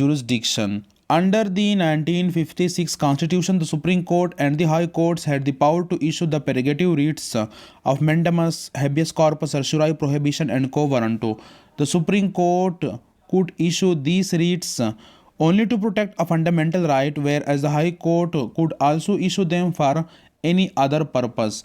jurisdiction. Under the 1956 Constitution, the Supreme Court and the High Courts had the power to issue the prerogative writs of mandamus, habeas corpus, certiorari, prohibition, and quo warranto. The Supreme Court could issue these writs only to protect a fundamental right, whereas the High Court could also issue them for any other purpose.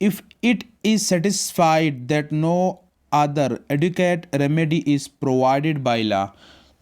if it is satisfied that no other adequate remedy is provided by law।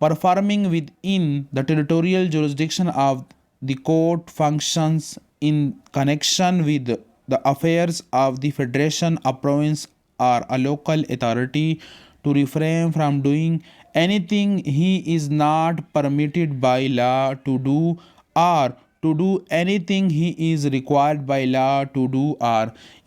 performing within the territorial jurisdiction of the court functions in connection with the affairs of the federation, a province, or a local authority to refrain from doing anything he is not permitted by law to do, or to do anything he is required by law to do, or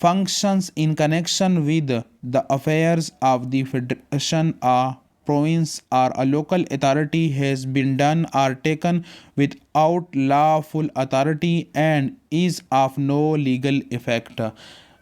functions in connection with the affairs of the federation, a province, or a local authority has been done or taken without lawful authority and is of no legal effect।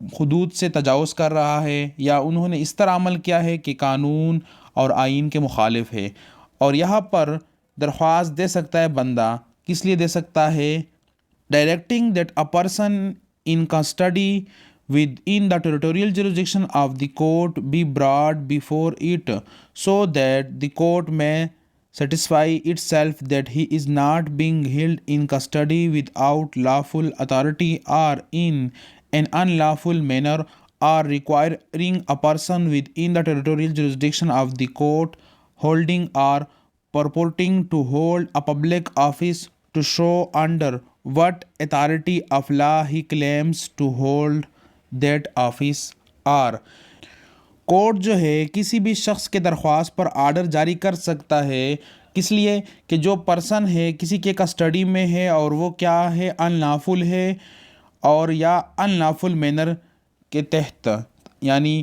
حدود سے تجاوز کر رہا ہے یا انہوں نے اس طرح عمل کیا ہے کہ قانون اور آئین کے مخالف ہے. اور یہاں پر درخواست دے سکتا ہے بندہ، کس لیے دے سکتا ہے؟ Directing that a person in custody within the territorial jurisdiction of the court be brought before it, so that the court may satisfy itself that he is not being held in custody without lawful authority or in an unlawful manner, or requiring a person within the territorial jurisdiction of the court holding or purporting to hold a public office to show under what authority of law he claims to hold that office. Or court جو ہے کسی بھی شخص کے درخواست پر order جاری کر سکتا ہے، کس لیے کہ جو پرسن ہے کسی کے کسٹڈی میں ہے اور وہ کیا ہے، ان لافل ہے، اور یا ان لافل مینر کے تحت، یعنی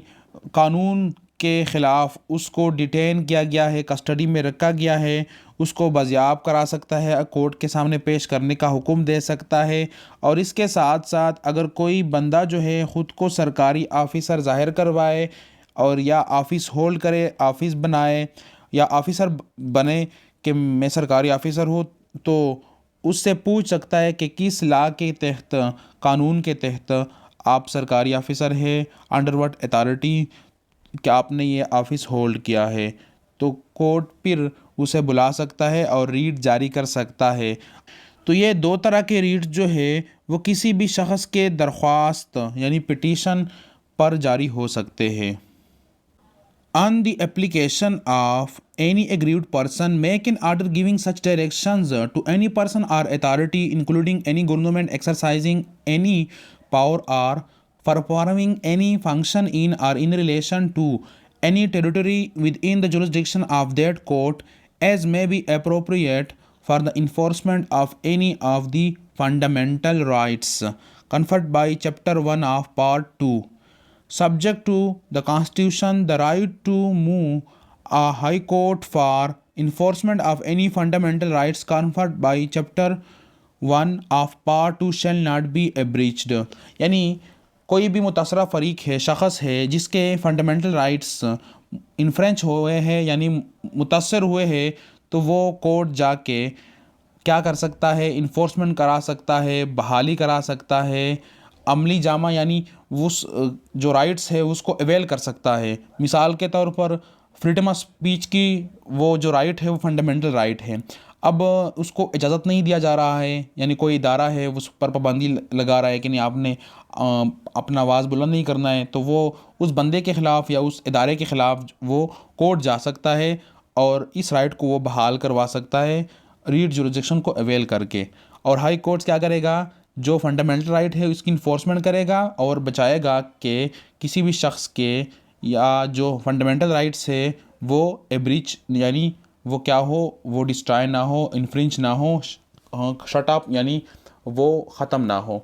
قانون کے خلاف اس کو ڈیٹین کیا گیا ہے، کسٹڈی میں رکھا گیا ہے، اس کو بازیاب کرا سکتا ہے، کورٹ کے سامنے پیش کرنے کا حکم دے سکتا ہے. اور اس کے ساتھ ساتھ اگر کوئی بندہ جو ہے خود کو سرکاری آفیسر ظاہر کروائے اور یا آفس ہولڈ کرے، آفس بنائے یا آفیسر بنے کہ میں سرکاری آفیسر ہوں، تو اس سے پوچھ سکتا ہے کہ کس لا کے تحت، قانون کے تحت آپ سرکاری آفیسر ہے، انڈر وٹ اتھارٹی کہ آپ نے یہ آفس ہولڈ کیا ہے. تو کورٹ پھر اسے بلا سکتا ہے اور ریٹ جاری کر سکتا ہے. تو یہ دو طرح کے ریٹ جو ہے وہ کسی بھی شخص کے درخواست یعنی پٹیشن پر جاری ہو سکتے ہیں. On the application of any aggrieved person, make an order giving such directions to any person or authority, including any government exercising any power or performing any function in or in relation to any territory within the jurisdiction of that court, as may be appropriate for the enforcement of any of the fundamental rights conferred by Chapter 1 of Part 2. Subject to the Constitution, the right to move a high court for enforcement of any fundamental rights conferred by Chapter 1 of Part 2 shall not be abridged. یعنی کوئی بھی متاثرہ فریق ہے، شخص ہے جس کے فنڈامنٹل رائٹس انفرینچ ہوئے ہیں یعنی متاثر ہوئے ہیں، تو وہ کورٹ جا کے کیا کر سکتا ہے؟ انفورسمنٹ کرا سکتا ہے، بحالی کرا سکتا ہے، عملی جامہ یعنی اس جو رائٹس ہے اس کو اویل کر سکتا ہے. مثال کے طور پر فریڈم آف اسپیچ کی وہ جو رائٹ ہے وہ فنڈامنٹل رائٹ ہے. اب اس کو اجازت نہیں دیا جا رہا ہے، یعنی کوئی ادارہ ہے اس پر پابندی لگا رہا ہے کہ نہیں آپ نے اپنا آواز بلند نہیں کرنا ہے، تو وہ اس بندے کے خلاف یا اس ادارے کے خلاف وہ کورٹ جا سکتا ہے اور اس رائٹ کو وہ بحال کروا سکتا ہے ریٹ جورسڈکشن کو اویل کر کے. اور ہائی کورٹس کیا کرے گا؟ جو فنڈامنٹل رائٹ ہے اس کی انفورسمنٹ کرے گا اور بچائے گا کہ کسی بھی شخص کے یا جو فنڈامنٹل رائٹس ہے وہ ایبریچ یعنی وہ کیا ہو، وہ ڈسٹرائے نہ ہو، انفرنچ نہ ہو، شٹ اپ یعنی وہ ختم نہ ہو.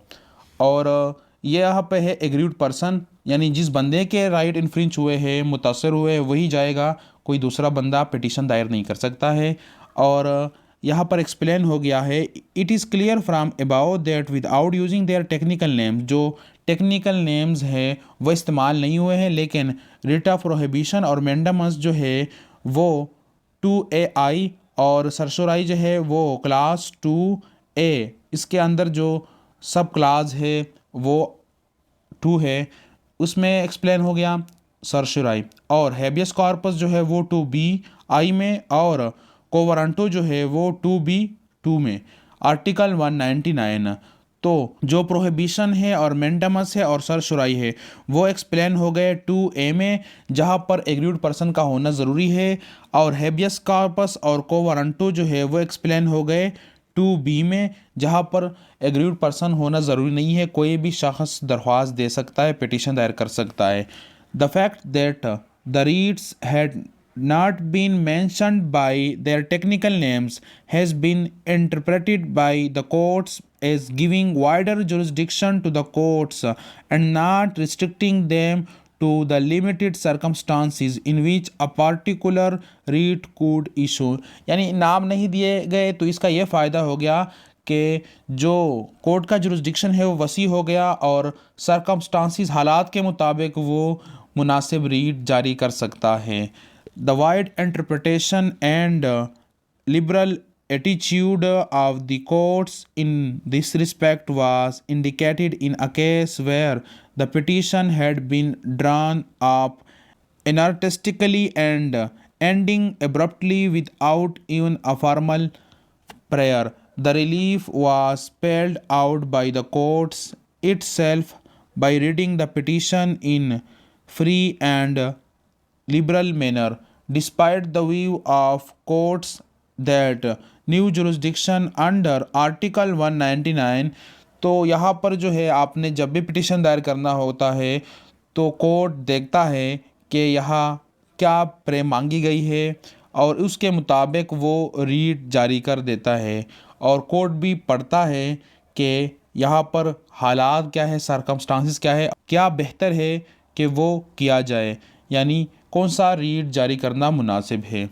اور یہ یہاں پہ ہے ایگریوڈ پرسن، یعنی جس بندے کے رائٹ انفرنچ ہوئے ہیں، متاثر ہوئے، وہی جائے گا، کوئی دوسرا بندہ پٹیشن دائر نہیں کر سکتا ہے. اور یہاں پر ایکسپلین ہو گیا ہے it is clear from about that without using their technical names, جو ٹیکنیکل نیمز ہے وہ استعمال نہیں ہوئے ہیں، لیکن ریٹ آف پروہیبیشن اور مینڈمس جو ہے وہ 2AI اور سرسورائی جو ہے وہ کلاس 2A، اس کے اندر جو سب کلاس ہے وہ 2 ہے، اس میں ایکسپلین ہو گیا سرسورائی. اور ہیبیس کارپس جو ہے وہ 2BI میں، اور کوورنٹو جو ہے وہ 2B2 میں. آرٹیکل 199. تو جو پروہیبیشن ہے اور مینڈمس ہے اور سرسورائی ہے وہ ایکسپلین ہو گئے 2A میں، جہاں پر ایگریوڈ پرسن کا ہونا ضروری ہے، اور ہیبیس کارپس اور کوورنٹو جو ہے وہ ایکسپلین ہو گئے 2B میں، جہاں پر ایگریوڈ پرسن ہونا ضروری نہیں ہے، کوئی بھی شخص درخواست دے سکتا ہے، پٹیشن دائر کر سکتا ہے. The fact that the reads had not been mentioned by their technical names has been interpreted by the courts as giving wider jurisdiction to the courts and not restricting them to the limited circumstances in which a particular writ could issue. یعنی نام نہیں دیے گئے تو اس کا یہ فائدہ ہو گیا کہ جو کورٹ کا جورسڈکشن ہے وہ وسیع ہو گیا اور سرکمسٹانسز حالات کے مطابق وہ مناسب ریٹ جاری کر سکتا ہے. The wide interpretation and liberal attitude of the courts in this respect was indicated in a case where the petition had been drawn up anarchistically and ending abruptly without even a formal prayer. The relief was spelled out by the courts itself by reading the petition in free and liberal manner. Despite the view of courts that new jurisdiction under article 199, تو یہاں پر جو ہے آپ نے جب بھی petition دائر کرنا ہوتا ہے تو کورٹ دیکھتا ہے کہ یہاں کیا پرے مانگی گئی ہے اور اس کے مطابق وہ ریٹ جاری کر دیتا ہے، اور کورٹ بھی پڑھتا ہے کہ یہاں پر حالات کیا ہے، سرکمسٹانسز کیا ہے، کیا بہتر ہے کہ وہ کیا جائے، یعنی کون سا ریٹ جاری کرنا مناسب ہے.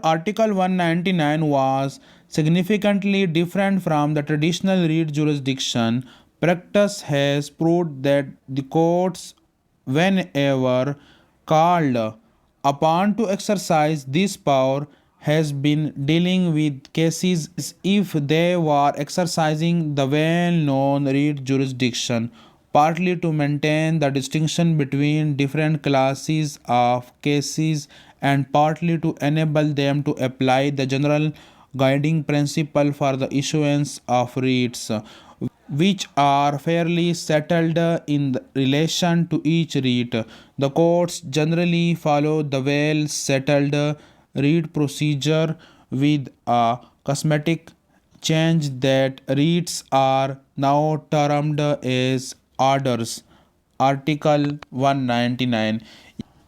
Article 199 was significantly different from the traditional read jurisdiction. Practice has proved that the courts, whenever called upon to exercise this power, has been dealing with cases if they were exercising the well-known read jurisdiction, partly to maintain the distinction between different classes of cases and partly to enable them to apply the general guiding principle for the issuance of writs, which are fairly settled in relation to each writ. The courts generally follow the well-settled writ procedure with a cosmetic change that writs are now termed as orders. Article 199.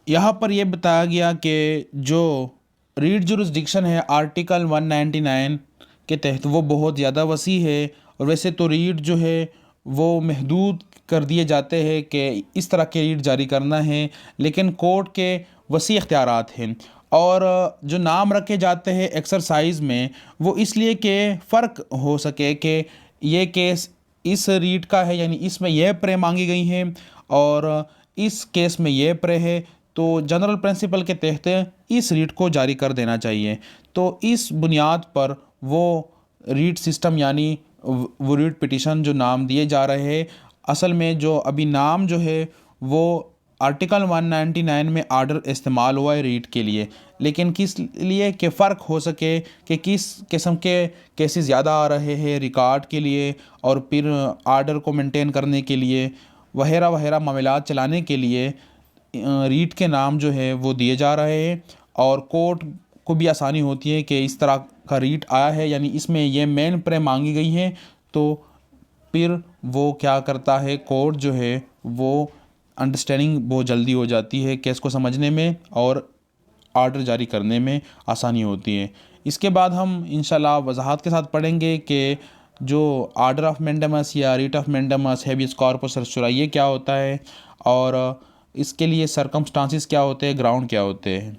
یہاں پر یہ بتایا گیا کہ جو rate jurisdiction ہے article 199 کے تحت وہ بہت زیادہ وسیع ہے، اور ویسے تو ریٹ جو ہے وہ محدود کر دیے جاتے ہیں کہ اس طرح کے ریٹ جاری کرنا ہے، لیکن کورٹ کے وسیع اختیارات ہیں، اور جو نام رکھے جاتے ہیں ایکسرسائز میں وہ اس لیے کہ فرق ہو سکے کہ یہ کیس اس ریٹ کا ہے، یعنی اس میں یہ پرے مانگی گئی ہیں اور اس کیس میں یہ پرے ہے، تو جنرل پرنسپل کے تحت اس ریٹ کو جاری کر دینا چاہیے. تو اس بنیاد پر وہ ریٹ سسٹم یعنی وہ ریٹ پٹیشن جو نام دیے جا رہے ہیں، اصل میں جو ابھی نام جو ہے وہ آرٹیکل 199 میں آرڈر استعمال ہوا ہے ریٹ کے لیے، لیکن کس لیے کہ فرق ہو سکے کہ کس قسم کے کیسز زیادہ آ رہے ہیں ریکارڈ کے لیے اور پھر آرڈر کو مینٹین کرنے کے لیے وغیرہ وغیرہ معاملات چلانے کے لیے ریٹ کے نام جو ہے وہ دیے جا رہے ہیں، اور کورٹ کو بھی آسانی ہوتی ہے کہ اس طرح کا ریٹ آیا ہے، یعنی اس میں یہ مین پرے مانگی گئی ہیں، تو پھر وہ کیا کرتا ہے کورٹ جو ہے وہ انڈرسٹینڈنگ بہت جلدی ہو جاتی ہے، کیس کو سمجھنے میں اور آرڈر جاری کرنے میں آسانی ہوتی ہے. اس کے بعد ہم انشاءاللہ وضاحت کے ساتھ پڑھیں گے کہ جو آرڈر آف مینڈمس یا ریٹ آف مینڈمس ہیبیس کارپس سرسورا یہ کیا ہوتا ہے، اور اس کے لیے سرکمسٹانسز کیا ہوتے ہیں، گراؤنڈ کیا ہوتے ہیں.